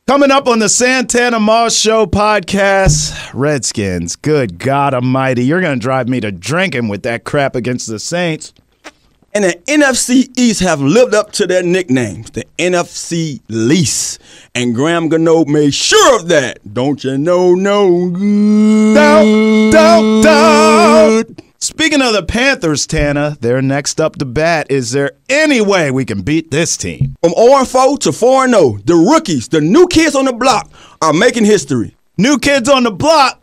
Coming up on the Santana Moss Show podcast, Redskins, good God almighty, you're going to drive me to drinking with that crap against the Saints. And the NFC East have lived up to their nicknames, the NFC Least. And Graham Gano made sure of that. Don't you know, no good. Don't. Speaking of the Panthers, Tana, they're next up to bat. Is there any way we can beat this team? From 0-4 to 4-0, the rookies, the new kids on the block, are making history. New kids on the block.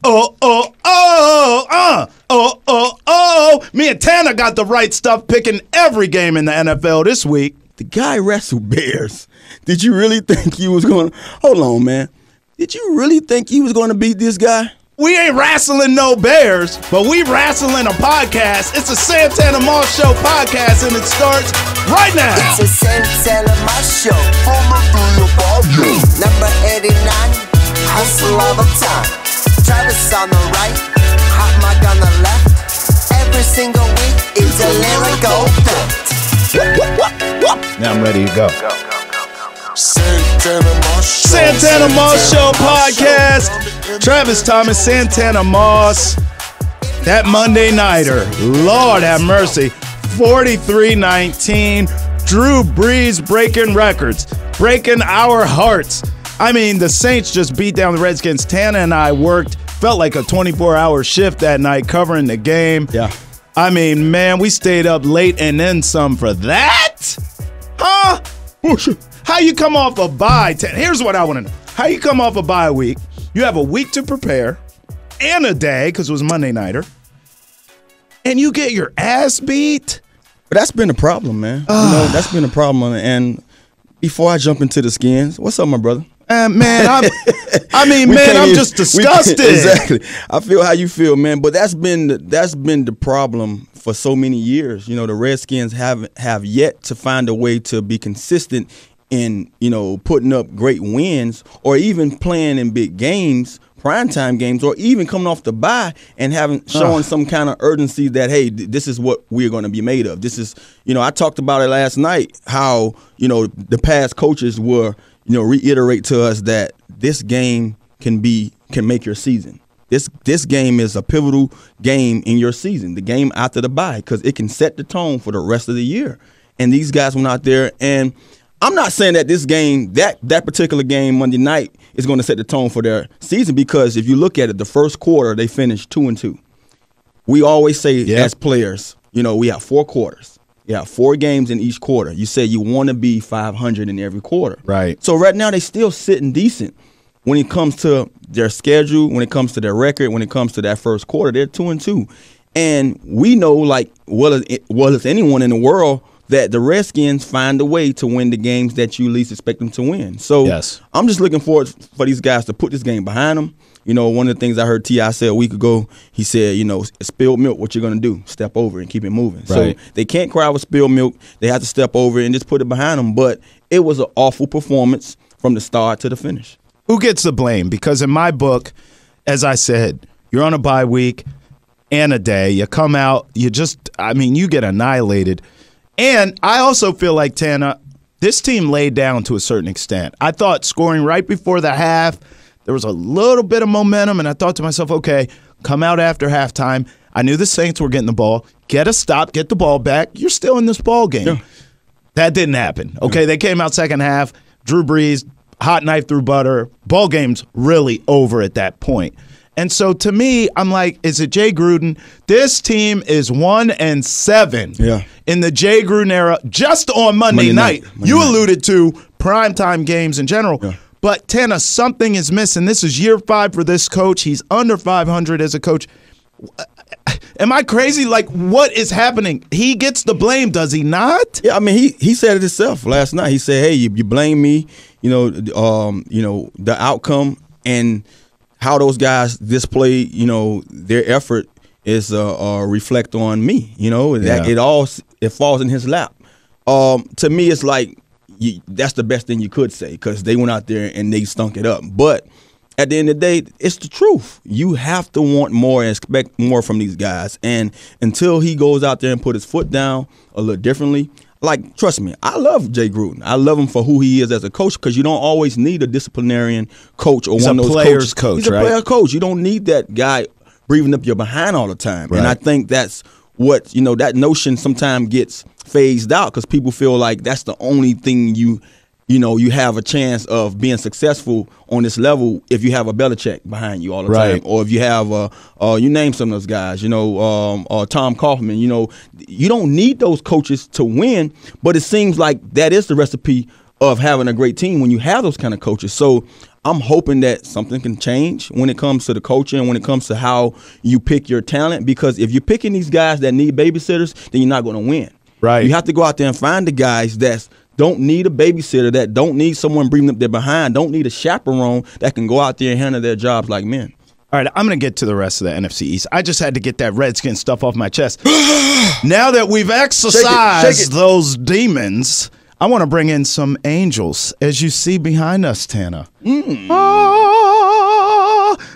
Me and Tana got the right stuff picking every game in the NFL this week. The guy wrestled bears. Did you really think he was going to... Hold on, man. Did you really think he was going to beat this guy? We ain't wrestling no bears, but we wrestling a podcast. It's a Santana Moss Show podcast, and it starts right now. It's a Santana Moss Show. Number 89, hustle all the time. Travis on the right, hot mic on the left. Every single week, it's a lyrical fact. Now I'm ready to go. Santana Moss Show podcast. Travis Thomas, Santana Moss. That Monday nighter, Lord have mercy, 43-19. Drew Brees breaking records, breaking our hearts. I mean, the Saints just beat down the Redskins. Tana and I felt like a 24-hour shift that night covering the game. Yeah. I mean, man, we stayed up late and then some for that? Huh? How you come off a bye? Here's what I want to know. How you come off a bye week? You have a week to prepare and a day, because it was Monday nighter, and you get your ass beat? But that's been a problem, man. That's been a problem. And before I jump into the skins, what's up, my brother? Man, I'm just disgusted. Exactly. I feel how you feel, man. But that's been the problem for so many years. You know, the Redskins have yet to find a way to be consistent in, putting up great wins, or even playing in big games, primetime games, or even coming off the bye and showing some kind of urgency that, hey, this is what we're going to be made of. This is, I talked about it last night, how, the past coaches were, reiterate to us that this game can make your season. This game is a pivotal game in your season, the game after the bye, because it can set the tone for the rest of the year. And these guys went out there, and I'm not saying that this game, that particular game Monday night, is going to set the tone for their season, because if you look at it, the first quarter, they finished 2-2. We always say as players, we have 4 quarters. You have 4 games in each quarter. You say you want to be 500 in every quarter. Right. So right now, they still sitting decent. When it comes to their schedule, when it comes to their record, when it comes to that first quarter, they're 2-2. And we know, like, well as anyone in the world, that the Redskins find a way to win the games that you least expect them to win. So I'm just looking forward for these guys to put this game behind them. One of the things I heard T.I. say a week ago, he said, spilled milk, what you're going to do? Step over and keep it moving. Right. So they can't cry with spilled milk. They have to step over and just put it behind them. But it was an awful performance from the start to the finish. Who gets the blame? Because in my book, as I said, you're on a bye week and a day. You come out, you get annihilated. And I also feel like, Tana, this team laid down to a certain extent. I thought scoring right before the half, there was a little bit of momentum, and I thought to myself, okay, come out after halftime. I knew the Saints were getting the ball. Get a stop, get the ball back. You're still in this ball game. Yeah. That didn't happen. Okay, They came out second half. Drew Brees, hot knife through butter. Ball game's really over at that point. And so to me, I'm like, is it Jay Gruden? This team is 1-7 in the Jay Gruden era, just on Monday night. You alluded to primetime games in general. Yeah. But, Tana, something is missing. This is year 5 for this coach. He's under 500 as a coach. Am I crazy? Like, what is happening? He gets the blame, does he not? Yeah, I mean, he said it himself last night. He said, hey, you blame me, the outcome and how those guys display, their effort is reflect on me. That it falls in his lap. To me, it's like that's the best thing you could say, because they went out there and they stunk it up. But at the end of the day, it's the truth. You have to want more and expect more from these guys. And until he goes out there and put his foot down a little differently, like, trust me, I love Jay Gruden. I love him for who he is as a coach, because you don't always need a disciplinarian coach or one of those players coach. He's a right? player coach. You don't need that guy breathing up your behind all the time. Right. And I think that's what, that notion sometimes gets phased out, because people feel like that's the only thing you have a chance of being successful on this level if you have a Belichick behind you all the time, or if you have you name some of those guys, Tom Kaufman. You don't need those coaches to win, but it seems like that is the recipe of having a great team when you have those kind of coaches. So I'm hoping that something can change when it comes to the coaching, when it comes to how you pick your talent, because if you're picking these guys that need babysitters, then you're not going to win. Right. You have to go out there and find the guys that don't need a babysitter, that don't need someone breathing up their behind, don't need a chaperone, that can go out there and handle their jobs like men. All right, I'm going to get to the rest of the NFC East. I just had to get that Redskin stuff off my chest. Now that we've exorcised those demons, I want to bring in some angels, as you see behind us, Tana.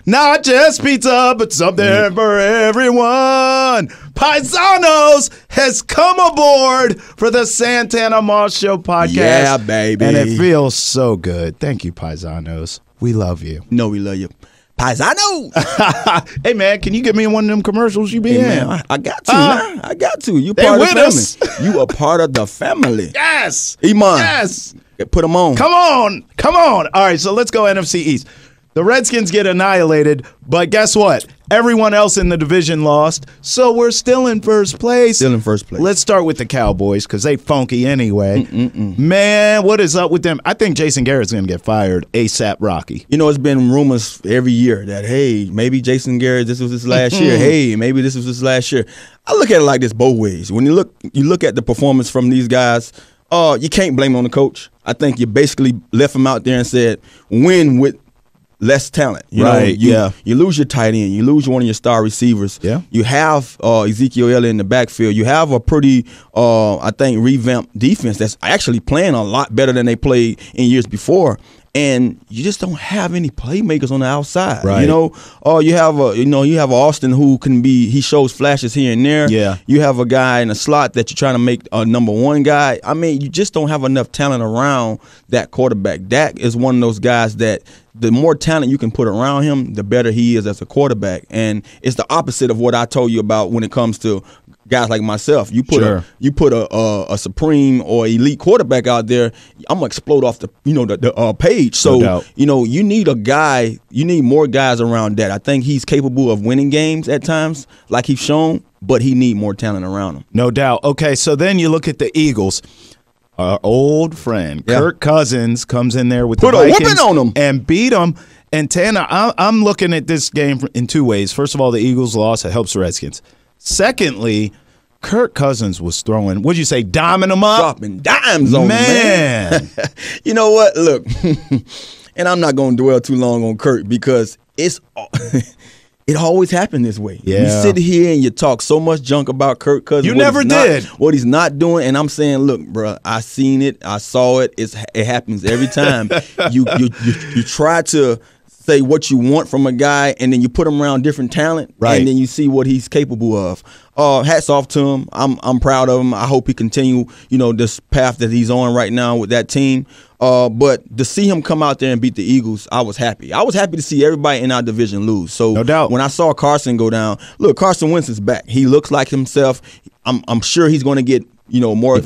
Not just pizza, but something for everyone. Paisanos has come aboard for the Santana Moss Show podcast. Yeah, baby. And it feels so good. Thank you, Paisanos. We love you. No, we love you. Paisanos! Hey, man, can you get me one of them commercials you be in? Man, I got to, man. I got to. You part of the family. You a part of the family. Yes. Iman. Yes. Put them on. Come on. Come on. All right, so let's go NFC East. The Redskins get annihilated, but guess what? Everyone else in the division lost, so we're still in first place. Still in first place. Let's start with the Cowboys, because they funky anyway. Man, what is up with them? I think Jason Garrett's going to get fired ASAP Rocky. It's been rumors every year that, hey, maybe Jason Garrett, this was his last year. Hey, maybe this was his last year. I look at it like this both ways. When you look at the performance from these guys, you can't blame it on the coach. I think you basically left him out there and said, win with less talent. You lose your tight end. You lose one of your star receivers. Yeah. You have Ezekiel Elliott in the backfield. You have a pretty, I think, revamped defense that's actually playing a lot better than they played in years before. And you just don't have any playmakers on the outside. Right. You have Austin who he shows flashes here and there. Yeah. You have a guy in the slot that you're trying to make a number one guy. I mean, you just don't have enough talent around that quarterback. Dak is one of those guys that the more talent you can put around him, the better he is as a quarterback. And it's the opposite of what I told you about when it comes to guys like myself. You put a supreme or elite quarterback out there, I'm gonna explode off the page. So you need a guy, you need more guys around that. I think he's capable of winning games at times, like he's shown, but he need more talent around him. No doubt. Okay, so then you look at the Eagles. Our old friend Kirk Cousins comes in there with the Vikings, put a whooping on them and beat them. And Tana, I'm looking at this game in two ways. First of all, the Eagles loss, it helps the Redskins. Secondly, Kirk Cousins was throwing, what'd you say, diming them up? Dropping dimes on man. You know what? Look, and I'm not going to dwell too long on Kirk because it always happened this way. Yeah. You sit here and you talk so much junk about Kirk Cousins. You never did. What he's not doing, and I'm saying, look, bro, I seen it. I saw it. It happens every time. You try to say what you want from a guy, and then you put him around different talent, right, and then you see what he's capable of. Hats off to him. I'm proud of him. I hope he continue, this path that he's on right now with that team. But to see him come out there and beat the Eagles, I was happy. I was happy to see everybody in our division lose. So no doubt. When I saw Carson go down, look, Carson Wentz is back. He looks like himself. I'm sure he's going to get more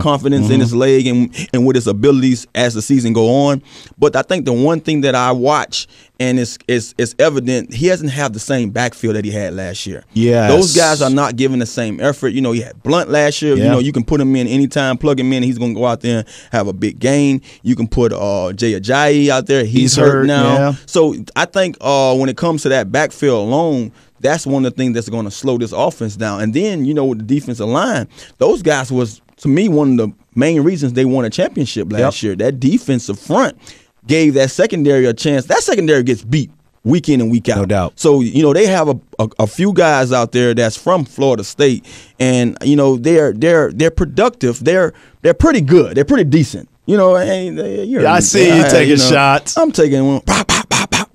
confidence in his leg and with his abilities as the season go on. But I think the one thing that I watch, and it's evident, he doesn't have the same backfield that he had last year. Yes. Those guys are not giving the same effort. He had Blunt last year. Yeah. You can put him in anytime, plug him in, and he's going to go out there and have a big gain. You can put Jay Ajayi out there. He's hurt now. Yeah. So I think when it comes to that backfield alone, that's one of the things that's going to slow this offense down. And then, with the defensive line, those guys was, to me, one of the main reasons they won a championship last year. That defensive front gave that secondary a chance. That secondary gets beat week in and week out. No doubt. So, they have a few guys out there that's from Florida State, and, they're productive. They're pretty good. They're pretty decent. I see you taking shots. I'm taking one. Pop, pop, pop, pop.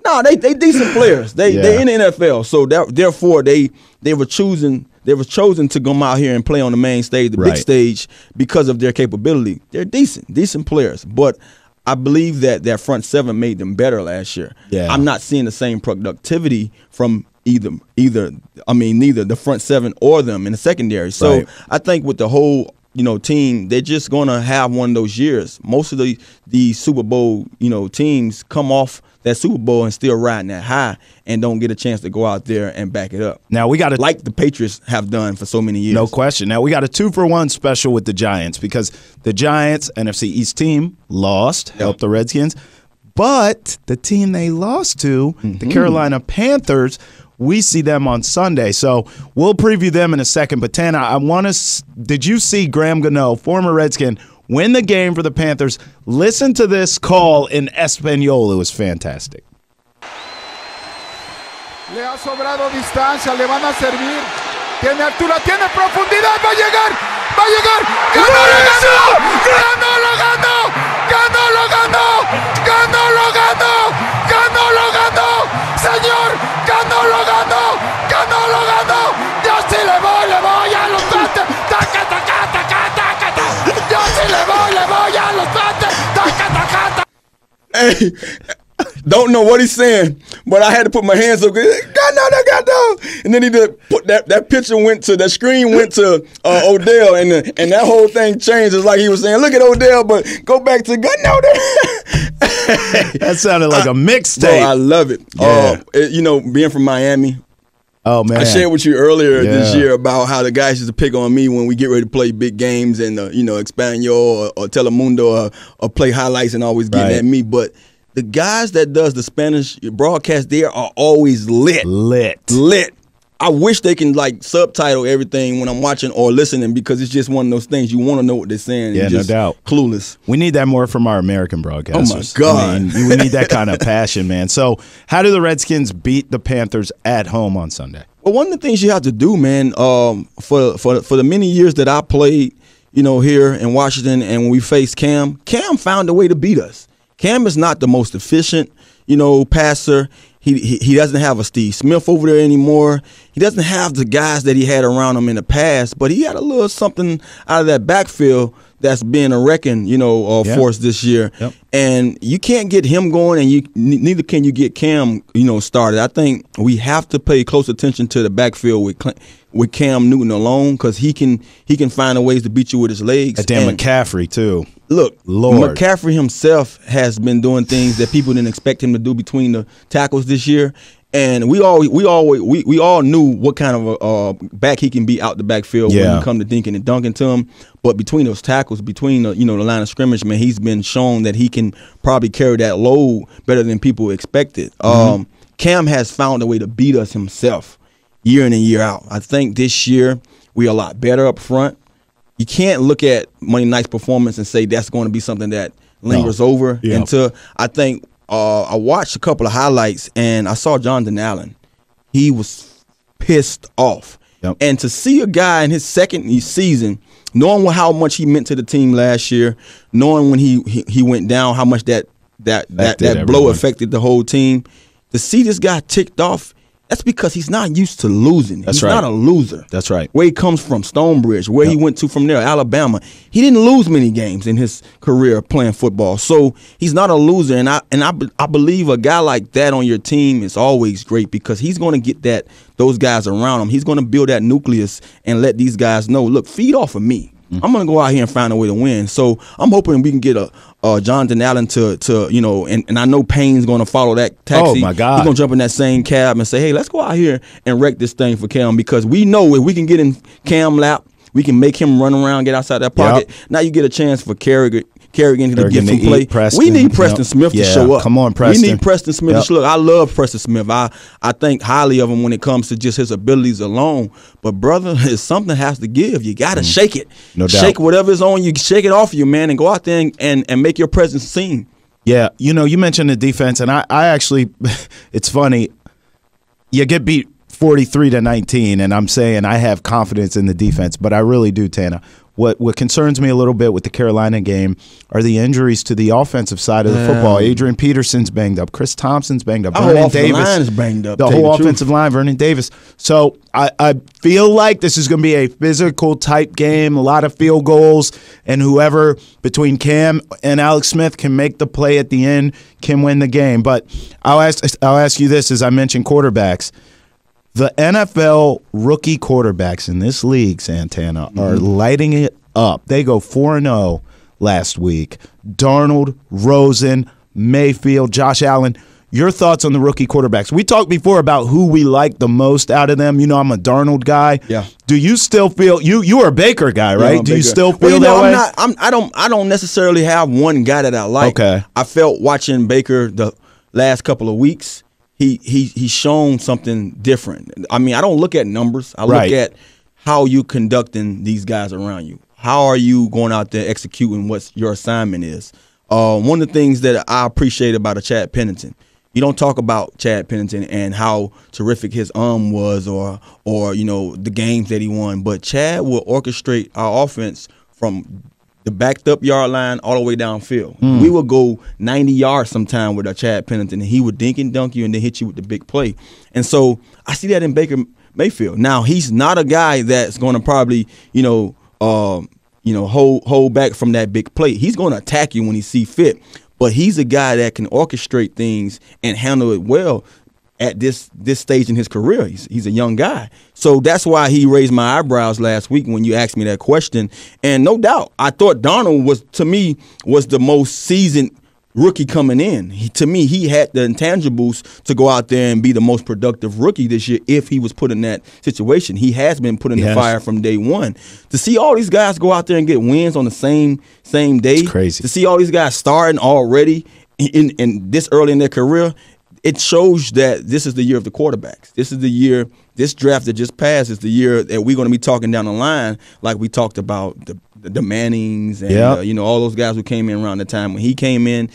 No, they decent players. They're in the NFL, so therefore they were chosen to come out here and play on the main stage, the big stage, because of their capability. They're decent players, but I believe that front seven made them better last year. Yeah. I'm not seeing the same productivity from neither the front seven or them in the secondary. So I think with the whole team, they're just gonna have one of those years. Most of the Super Bowl teams come off that Super Bowl and still riding that high and don't get a chance to go out there and back it up. Now we got like the Patriots have done for so many years. No question. Now we got a 2-for-1 special with the Giants because the Giants NFC East team lost, helped the Redskins, but the team they lost to, the Carolina Panthers, we see them on Sunday. So we'll preview them in a second. But Tana, did you see Graham Gano, former Redskin, win the game for the Panthers? Listen to this call in Español. It was fantastic. Le ha sobrado distancia, le van a servir. Tiene altura, tiene profundidad, va a llegar. ¡Ganó, lo ganó! ¡Señor! ¡Ganó, lo ganó! ¡Yo sí le voy a los Panthers! ¡Taca! ¡Yo sí le voy a los Panthers! ¡Taca! Hey, don't know what he's saying, but I had to put my hands up. Gano. And then he did put that picture that screen went to Odell, and that whole thing changed. It's like he was saying, look at Odell, but go back to Gano. That sounded like a mixtape. Bro, I love it. Yeah. Being from Miami. Oh, man. I shared with you earlier this year about how the guys used to pick on me when we get ready to play big games and, Español or Telemundo or play highlights and always getting at me. But the guys that does the Spanish broadcast there are always lit. I wish they can subtitle everything when I'm watching or listening, because it's just one of those things you want to know what they're saying. Yeah, no doubt. Clueless. We need that more from our American broadcasters. Oh my God, we need that kind of passion, man. So, how do the Redskins beat the Panthers at home on Sunday? Well, one of the things you have to do, man, for the many years that I played, here in Washington, and when we faced Cam found a way to beat us. Cam is not the most efficient, passer. He doesn't have a Steve Smith over there anymore. He doesn't have the guys that he had around him in the past, but he had a little something out of that backfield that's been a wrecking, force this year. Yep. And you can't get him going, and neither can you get Cam, started. I think we have to pay close attention to the backfield with Cam Newton alone, because he can find a ways to beat you with his legs. And Dan McCaffrey too. Look, Lord. McCaffrey himself has been doing things that people didn't expect him to do between the tackles this year. And we all knew what kind of a back he can be out the backfield when you come to dinking and dunking to him. But between those tackles, between the line of scrimmage, man, he's been shown that he can probably carry that load better than people expected. Cam has found a way to beat us himself year in and year out. I think this year we're a lot better up front. You can't look at Monday night's performance and say that's going to be something that lingers over until I think. I watched a couple of highlights, and I saw Jonathan Allen. He was pissed off. Yep. And to see a guy in his second season, knowing how much he meant to the team last year, knowing when he went down, how much that blow affected the whole team, to see this guy ticked off, that's because he's not used to losing. He's not a loser. That's right. Where he comes from, Stonebridge, where he went to from there, Alabama. He didn't lose many games in his career playing football. So he's not a loser. And I believe a guy like that on your team is always great, because he's going to get those guys around him. He's going to build that nucleus and let these guys know, look, feed off of me. I'm going to go out here and find a way to win. So I'm hoping we can get a Jonathan Allen to and I know Payne's going to follow that taxi. Oh, my God. He's going to jump in that same cab and say, hey, let's go out here and wreck this thing for Cam, because we know if we can get in Cam lap, we can make him run around, get outside that pocket. Yep. Now you get a chance for Kerrigan to get some play. We need Preston Smith to show up. Come on, Preston. We need Preston Smith to show up. I love Preston Smith. I think highly of him when it comes to just his abilities alone. But, brother, something has to give. You got to shake it. No doubt. Shake whatever's on you. Shake it off you, man, and go out there and make your presence seen. Yeah, you mentioned the defense, and I actually, it's funny, you get beat 43-19, and I'm saying I have confidence in the defense, but I really do, Tana. What concerns me a little bit with the Carolina game are the injuries to the offensive side of the football. Adrian Peterson's banged up. Chris Thompson's banged up. Vernon Davis. Line is banged up. The whole offensive line, Vernon Davis. So I feel like this is going to be a physical type game, a lot of field goals, and whoever between Cam and Alex Smith can make the play at the end can win the game. But I'll ask you this as I mentioned quarterbacks. The NFL rookie quarterbacks in this league, Santana, are lighting it up. They go 4-0 last week. Darnold, Rosen, Mayfield, Josh Allen. Your thoughts on the rookie quarterbacks? We talked before about who we like the most out of them. You know, I'm a Darnold guy. Yeah. Do you still feel you are a Baker guy, right? Yeah, Do you still feel that way? I don't necessarily have one guy that I like. Okay. I felt watching Baker the last couple of weeks. He's shown something different. I mean, I don't look at numbers. I look at how you conducting these guys around you. How are you going out there executing what your assignment is? One of the things that I appreciate about a Chad Pennington, you don't talk about Chad Pennington and how terrific his arm was or you know the games that he won, but Chad will orchestrate our offense from the backed up yard line all the way downfield. We would go 90 yards sometime with a Chad Pennington, and he would dink and dunk you and then hit you with the big play. And so I see that in Baker Mayfield. Now he's not a guy that's going to probably hold back from that big play. He's going to attack you when he see fit, but he's a guy that can orchestrate things and handle it well. At this stage in his career, he's a young guy. So that's why he raised my eyebrows last week when you asked me that question. And no doubt, I thought Darnold was the most seasoned rookie coming in. To me, he had the intangibles to go out there and be the most productive rookie this year if he was put in that situation. He has been put in the fire from day one. To see all these guys go out there and get wins on the same day, it's crazy. To see all these guys starting already in this early in their career, it shows that this is the year of the quarterbacks. This is the year, this draft that just passed is the year that we're going to be talking down the line, like we talked about the Mannings and all those guys who came in around the time when he came in,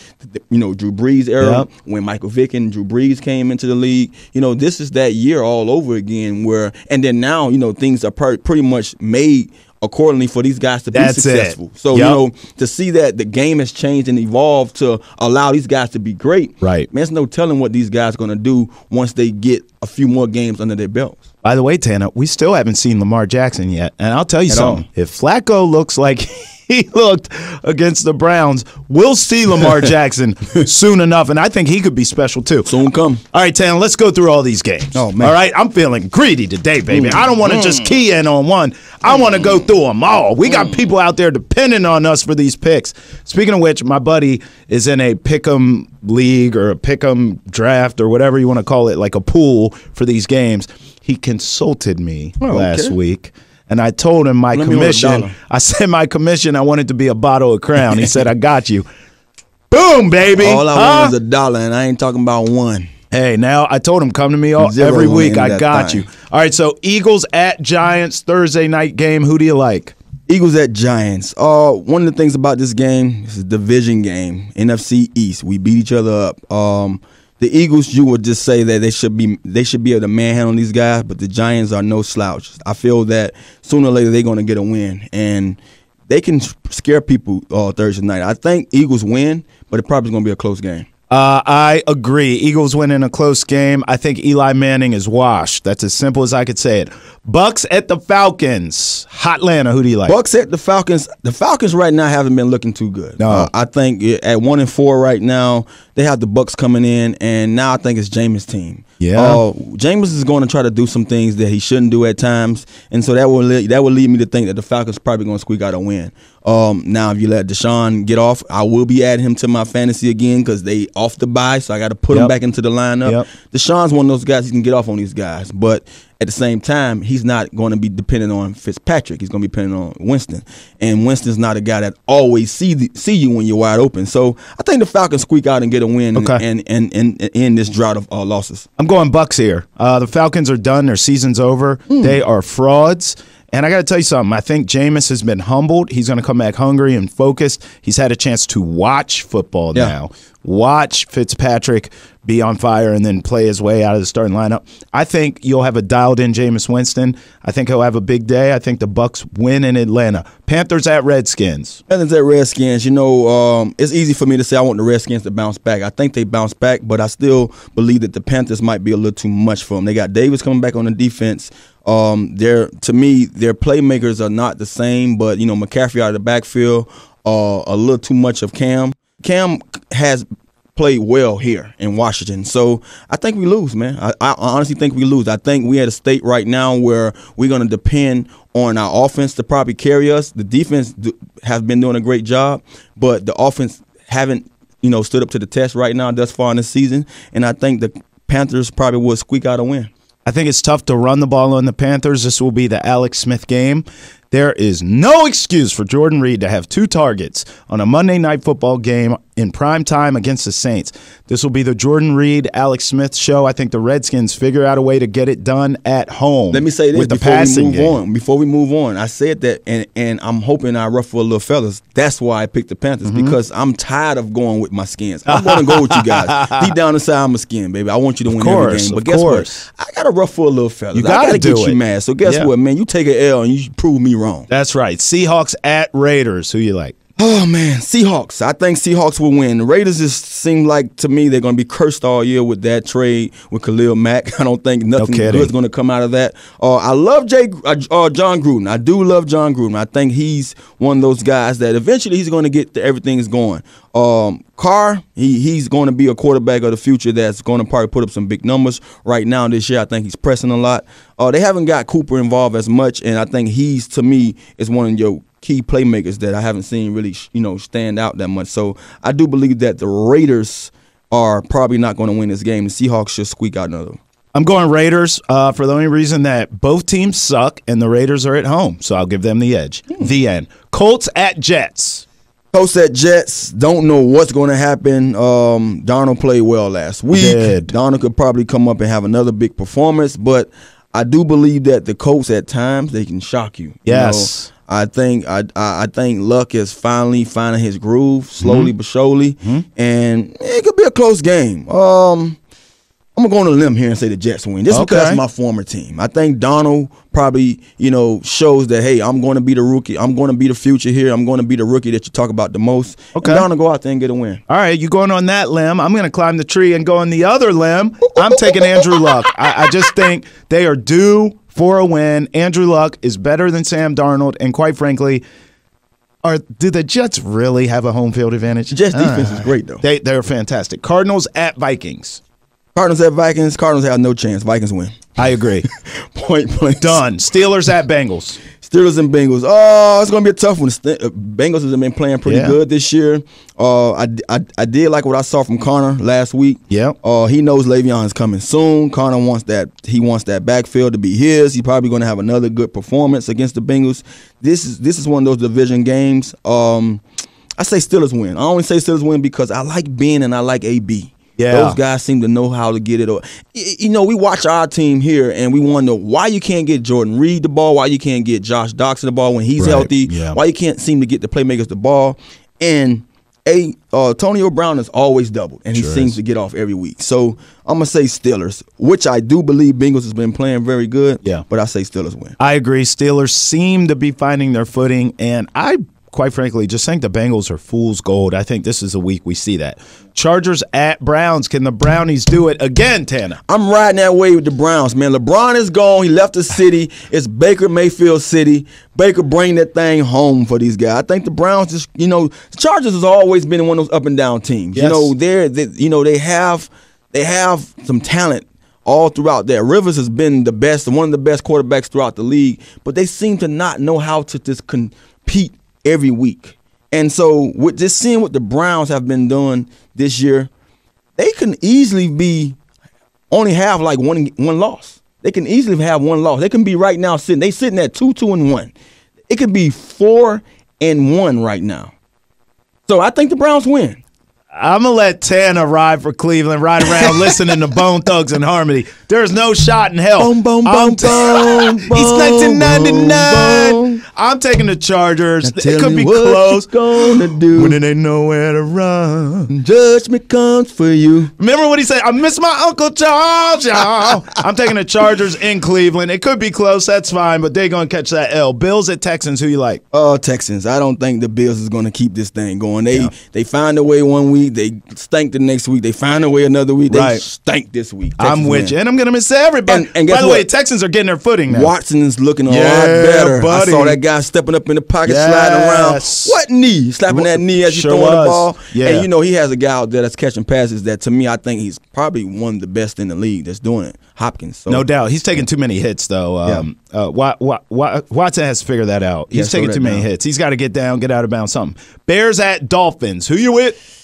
Drew Brees era, when Michael Vick and Drew Brees came into the league. This is that year all over again and then now, things are pretty much made accordingly for these guys to be successful. So, to see that the game has changed and evolved to allow these guys to be great, man, there's no telling what these guys are going to do once they get a few more games under their belts. By the way, Tana, we still haven't seen Lamar Jackson yet. And I'll tell you something. If Flacco looks like he looked against the Browns, we'll see Lamar Jackson soon enough. And I think he could be special, too. Soon come. All right, Tana, let's go through all these games. Oh, man. All right, I'm feeling greedy today, baby. I don't want to just key in on one. I want to go through them all. We got people out there depending on us for these picks. Speaking of which, my buddy is in a pick'em league or a pick'em draft or whatever you want to call it, like a pool for these games. He consulted me last week, and I told him my commission. I said my commission, I wanted to be a bottle of Crown. He said, I got you. Boom, baby. All I want is $1, and I ain't talking about one. Hey, now I told him, come to me every week. I got you. All right, so Eagles at Giants, Thursday night game. Who do you like? Eagles at Giants. One of the things about this game is a division game, NFC East. We beat each other up. The Eagles, you would just say that they should be able to manhandle these guys, but the Giants are no slouch. I feel that sooner or later they're going to get a win, and they can scare people Thursday night. I think Eagles win, but it probably is going to be a close game. I agree. Eagles win in a close game. I think Eli Manning is washed. That's as simple as I could say it. Bucks at the Falcons. Hotlanta, who do you like? Bucks at the Falcons. The Falcons right now haven't been looking too good. No. I think at 1-4 right now, they have the Bucks coming in, and now I think it's Jameis' team. Yeah. Jameis is going to try to do some things that he shouldn't do at times, and so that will lead me to think that the Falcons probably going to squeak out a win. Now, if you let Deshaun get off, I will be adding him to my fantasy again because they off the bye, so I got to put him back into the lineup. Deshaun's one of those guys, he can get off on these guys, but at the same time, he's not going to be dependent on Fitzpatrick. He's going to be dependent on Winston, and Winston's not a guy that always see you when you're wide open. So I think the Falcons squeak out and get a win and end this drought of losses. I'm going Bucks here. The Falcons are done. Their season's over. They are frauds. And I got to tell you something. I think Jameis has been humbled. He's going to come back hungry and focused. He's had a chance to watch football now. watch Fitzpatrick be on fire and then play his way out of the starting lineup. I think you'll have a dialed-in Jameis Winston. I think he'll have a big day. I think the Bucs win in Atlanta. Panthers at Redskins. Panthers at Redskins. You know, it's easy for me to say I want the Redskins to bounce back. I think they bounce back, but I still believe that the Panthers might be a little too much for them. They got Davis coming back on the defense. To me, their playmakers are not the same, but, you know, McCaffrey out of the backfield, a little too much of Cam. Cam has played well here in Washington. So I think we lose, man. I honestly think we lose. I think we at a state right now where we're going to depend on our offense to probably carry us. The defense has been doing a great job, but the offense haven't, you know, stood up to the test right now thus far in the season. And I think the Panthers probably will squeak out a win. I think it's tough to run the ball on the Panthers. This will be the Alex Smith game. There is no excuse for Jordan Reed to have 2 targets on a Monday Night Football game in prime time against the Saints. This will be the Jordan Reed, Alex Smith show. I think the Redskins figure out a way to get it done at home. Let me say this with the before passing we move on. Before we move on, I said that, and I'm hoping I ruffle a little fellas. That's why I picked the Panthers, because I'm tired of going with my skins. I'm going to go with you guys. Deep down inside, I'm a skin, baby. I want you to win every game. But guess what? I got to ruffle a little fellas. I got to get you mad. So guess what, man? You take an L and you prove me wrong. That's right. Seahawks at Raiders. Who you like? Oh, man, Seahawks. I think Seahawks will win. The Raiders just seem like, to me, they're going to be cursed all year with that trade with Khalil Mack. I don't think nothing good is going to come out of that. I love John Gruden. I do love John Gruden. I think he's one of those guys that eventually he's going to get everything's going. Carr, he's going to be a quarterback of the future that's going to probably put up some big numbers. Right now this year, I think he's pressing a lot. They haven't got Cooper involved as much, and I think he's, to me, is one of your key playmakers that I haven't seen really, stand out that much. So I do believe that the Raiders are probably not going to win this game. The Seahawks should squeak out another. I'm going Raiders for the only reason that both teams suck and the Raiders are at home. So I'll give them the edge. The end. Colts at Jets. Colts at Jets. Don't know what's going to happen. Darnold played well last week. Darnold could probably come up and have another big performance, but I do believe that the Colts at times, they can shock you. Yes. I think Luck is finally finding his groove, slowly but surely, and it could be a close game. I'm going to go on a limb here and say the Jets win, just because it's my former team. I think Donald probably, shows that, hey, I'm going to be the rookie. I'm going to be the future here. I'm going to be the rookie that you talk about the most. Okay. And Donald go out there and get a win. All right, you going on that limb. I'm going to climb the tree and go on the other limb. I'm taking Andrew Luck. I just think they are due for a win. Andrew Luck is better than Sam Darnold, and quite frankly, do the Jets really have a home field advantage? The Jets defense is great, though. They're fantastic. Cardinals at Vikings. Cardinals at Vikings. Cardinals have no chance. Vikings win. I agree. Point blank. Done. Steelers at Bengals. Steelers and Bengals. Oh, it's going to be a tough one. Bengals have been playing pretty good this year. I did like what I saw from Connor last week. Yeah. He knows Le'Veon is coming soon. Connor wants that. He wants that backfield to be his. He's probably going to have another good performance against the Bengals. This is one of those division games. I say Steelers win. I only say Steelers win because I like Ben and I like AB. Yeah. Those guys seem to know how to get it. We watch our team here, and we wonder why you can't get Jordan Reed the ball, why you can't get Josh Doxson the ball when he's healthy, why you can't seem to get the playmakers the ball. And Antonio Brown is always doubled, and he seems to get off every week. So I'm going to say Steelers, which I do believe Bengals has been playing very good, but I say Steelers win. I agree. Steelers seem to be finding their footing, and I quite frankly, just think the Bengals are fool's gold. I think this is a week we see that. Chargers at Browns. Can the Brownies do it again, Tana? I'm riding that way with the Browns, man. LeBron is gone. He left the city. It's Baker Mayfield City. Baker bring that thing home for these guys. I think the Browns just, the Chargers has always been one of those up and down teams. Yes. They have some talent all throughout there. Rivers has been one of the best quarterbacks throughout the league, but they seem to not know how to just compete every week. And so with just seeing what the Browns have been doing this year, they can easily only have like one loss. They can easily have one loss. They can be right now sitting at 2-1. It could be 4-1 right now. So I think the Browns win. I'm going to let Tana ride for Cleveland, ride around listening to Bone Thugs and Harmony. There's no shot in hell. Boom, boom, boom, boom, It's 1999. I'm taking the Chargers. It could be close. Gonna do when it ain't nowhere to run. Judgment comes for you. Remember what he said? I miss my Uncle Charles, y'all. I'm taking the Chargers in Cleveland. It could be close. That's fine, but they're going to catch that L. Bills at Texans. Who you like? Texans. I don't think the Bills is going to keep this thing going. They find a way one week. They stank the next week. They find a way another week. They stank this week. I'm with you. And I'm going to miss everybody. And by the way, Texans are getting their footing now. Watson is looking a lot better. Buddy. I saw that guy stepping up in the pocket, sliding around. What knee? Slapping that knee as you're throwing the ball. Yeah. And, he has a guy out there that's catching passes that, to me, I think he's probably one of the best in the league that's doing it. Hopkins. So. No doubt. He's taking too many hits, though. Watson has to figure that out. He's taking too many hits. He's got to get down, get out of bounds, something. Bears at Dolphins. Who you with?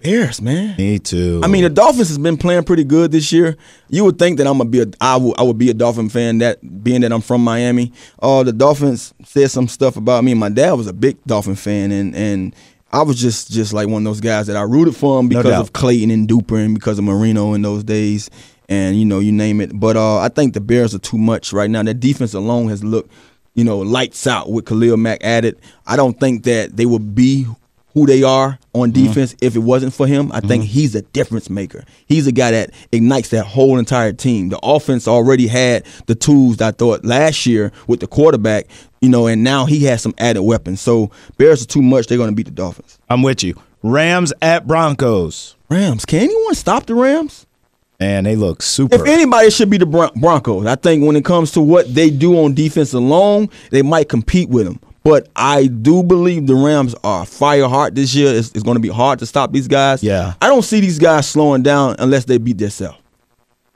Bears, man. Me too. I mean, the Dolphins has been playing pretty good this year. You would think that I would be a Dolphin fan, that being that I'm from Miami. The Dolphins said some stuff about me. My dad was a big Dolphin fan, and I was just like one of those guys that I rooted for him because of Clayton and Duper and because of Marino in those days, and you name it. But I think the Bears are too much right now. That defense alone has looked, lights out with Khalil Mack added. I don't think that they would be who they are on defense if it wasn't for him. I think he's a difference maker. He's a guy that ignites that whole entire team. The offense already had the tools, I thought, last year with the quarterback, and now he has some added weapons. So Bears are too much. They're going to beat the Dolphins. I'm with you. Rams at Broncos. Rams. Can anyone stop the Rams? And they look super. If anybody, should be the Broncos. I think when it comes to what they do on defense alone, they might compete with them. But I do believe the Rams are fire hard this year. It's going to be hard to stop these guys. Yeah. I don't see these guys slowing down unless they beat themselves.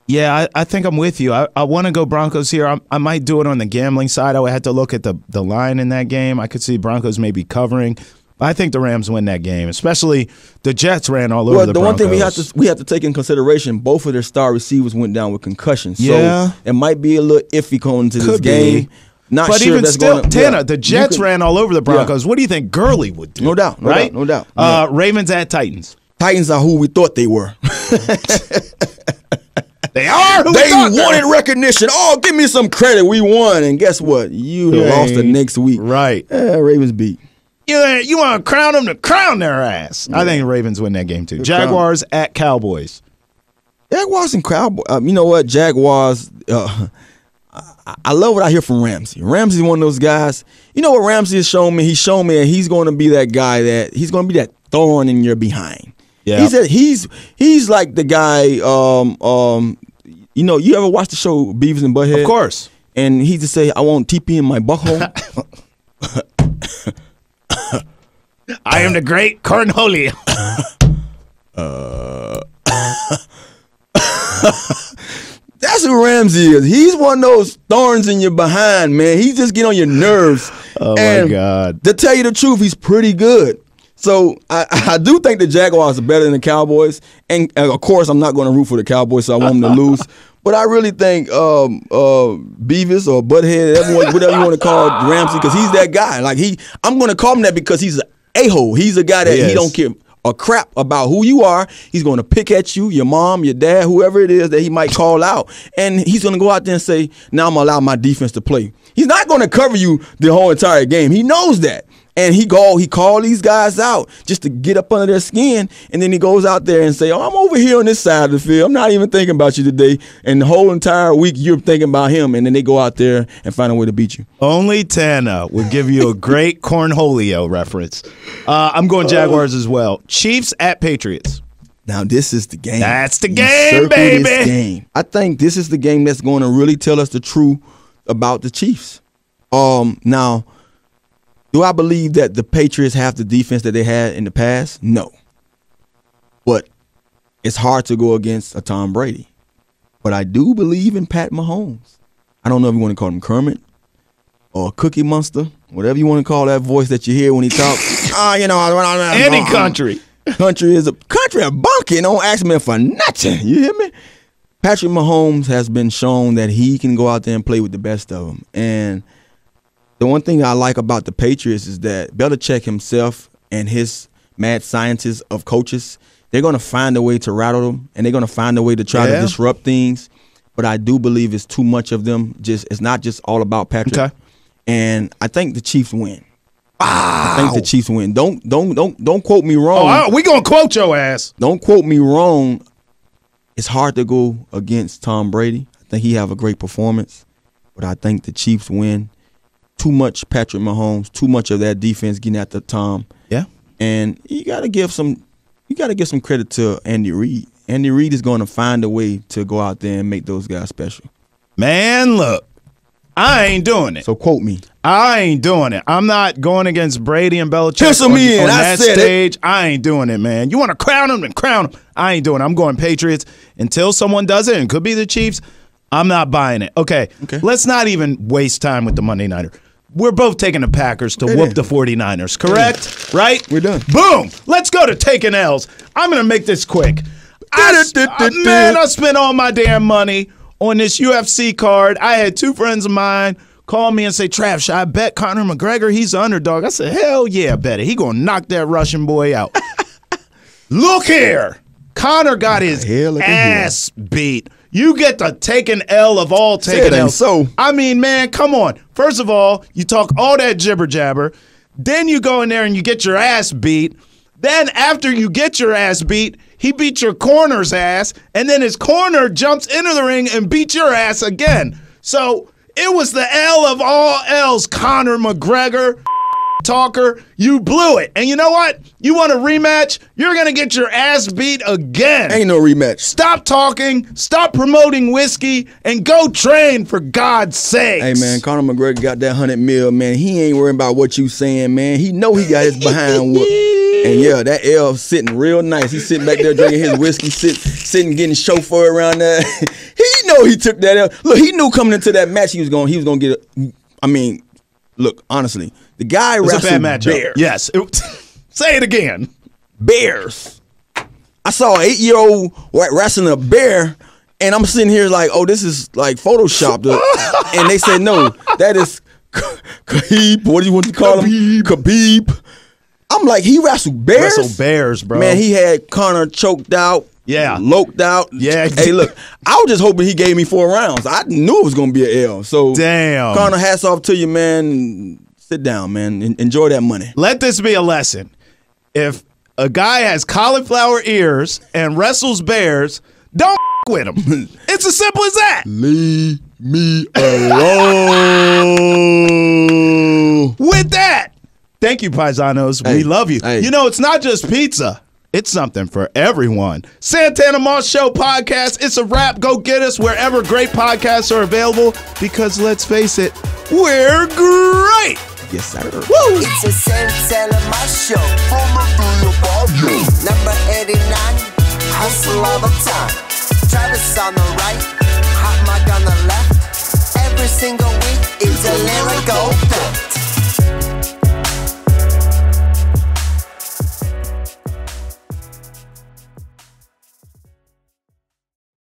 Yeah, I think I'm with you. I want to go Broncos here. I might do it on the gambling side. I would have to look at the line in that game. I could see Broncos maybe covering. But I think the Rams win that game, especially the Jets ran all over the Broncos. One thing we have to take in consideration, both of their star receivers went down with concussions. So it might be a little iffy going into this game. Not but sure even that's still, gonna, Tana, the Jets ran all over the Broncos. What do you think Gurley would do? No doubt. No doubt. Ravens at Titans. Titans are who we thought they were. They are who they wanted recognition. Oh, give me some credit. We won. And guess what? You lost the next week. Right. Ravens beat. You want to crown them to crown their ass. Yeah. I think the Ravens win that game too. Jaguars at Cowboys. Jaguars and Cowboys. You know what? Jaguars. I love what I hear from Ramsey. Ramsey's one of those guys. You know what Ramsey has shown me? He's shown me that he's going to be that guy that he's going to be that thorn in your behind. Yeah. He's like the guy. You ever watch the show Beavis and Butthead? Of course. And he just say, "I want TP in my butthole." I am the great Cornholio. That's who Ramsey is. He's one of those thorns in your behind, man. He just get on your nerves. Oh, my God. To tell you the truth, he's pretty good. So I do think the Jaguars are better than the Cowboys. And, of course, I'm not going to root for the Cowboys, so I want them to lose. But I really think Beavis or Butthead, whatever you want to call Ramsey, because he's that guy. I'm going to call him that because he's an a-hole. He's a guy that he don't care a crap about who you are. He's going to pick at you, your mom, your dad, whoever it is that he might call out. And he's going to go out there and say, now I'm going to allow my defense to play. He's not going to cover you the whole entire game. He knows that. And he called these guys out just to get up under their skin. And then he goes out there and say, I'm over here on this side of the field. I'm not even thinking about you today. And the whole entire week you're thinking about him. And then they go out there and find a way to beat you. Only Tana would give you a great Cornholio reference. I'm going Jaguars as well. Chiefs at Patriots. Now, this is the game. That's the game, baby. This game. I think this is the game that's going to really tell us the truth about the Chiefs. Now, do I believe that the Patriots have the defense that they had in the past? No. But it's hard to go against a Tom Brady. But I do believe in Pat Mahomes. I don't know if you want to call him Kermit or Cookie Monster, whatever you want to call that voice that you hear when he talks. Any country. Country is a country of bunky. Don't ask me for nothing. You hear me? Patrick Mahomes has been shown that he can go out there and play with the best of them. And the one thing I like about the Patriots is that Belichick himself and his mad scientists of coaches, they're going to find a way to rattle them, and they're going to find a way to try to disrupt things. But I do believe it's too much of them. It's not just all about Patrick. Okay. And I think the Chiefs win. I think the Chiefs win. Don't quote me wrong. Oh, we gonna quote your ass. Don't quote me wrong. It's hard to go against Tom Brady. I think he have a great performance, but I think the Chiefs win. Too much Patrick Mahomes. Too much of that defense getting after Tom. Yeah. And you gotta give some credit to Andy Reid. Andy Reid is going to find a way to go out there and make those guys special. Man, look, I ain't doing it. So quote me. I ain't doing it. I'm not going against Brady and Belichick Pencil me in. on I that said stage. I ain't doing it, man. You want to crown him, then crown him. I ain't doing it. I'm going Patriots until someone does it, and it could be the Chiefs. I'm not buying it. Okay. Let's not even waste time with the Monday Nighter. We're both taking the Packers to whoop the 49ers, correct? Right? We're done. Boom. Let's go to taking L's. I'm going to make this quick. I spent all my damn money on this UFC card. I had two friends of mine call me and say, Trav, should I bet Conor McGregor? He's the underdog. I said, hell yeah, bet it. He going to knock that Russian boy out. Look here. Conor got his ass beat. You get the taking L of all taking L. So I mean, man, come on. First of all, you talk all that jibber jabber. Then you go in there and you get your ass beat. Then after you get your ass beat, he beat your corner's ass. And then his corner jumps into the ring and beats your ass again. So it was the L of all L's, Conor McGregor. Talker, you blew it. And you know what? You want a rematch? You're going to get your ass beat again. Ain't no rematch. Stop talking, stop promoting whiskey, and go train for God's sake. Hey, man, Conor McGregor got that $100 million, man. He ain't worrying about what you saying, man. He know he got his behind whooped. And, yeah, that L sitting real nice. He's sitting back there drinking his whiskey, sitting getting chauffeur around there. He know he took that L. Look, he knew coming into that match he was going to get look, honestly, the guy wrestled bears. Yes. Say it again. Bears. I saw an 8-year-old wrestling a bear, and I'm sitting here like, oh, this is like Photoshopped. And they said, no, that is Khabib. What do you want to call him? Khabib. I'm like, he wrestled bears? Wrestled bears, bro. Man, he had Conor choked out. Yeah. Loped out. Yeah. Hey, look, I was just hoping he gave me 4 rounds. I knew it was going to be an L. So, damn. Conor, hats off to you, man. Sit down, man. Enjoy that money. Let this be a lesson. If a guy has cauliflower ears and wrestles bears, don't with him. It's as simple as that. Leave me alone. With that, thank you, Paisanos. Hey, we love you. hey. You know, it's not just pizza. It's something for everyone. Santana Moss Show podcast. It's a wrap. Go get us wherever great podcasts are available because let's face it, we're great. Yes, sir. Woo! It's a Santana Moss Show. Number 89, hustle all the time. Travis on the right, hot mic on the left. Every single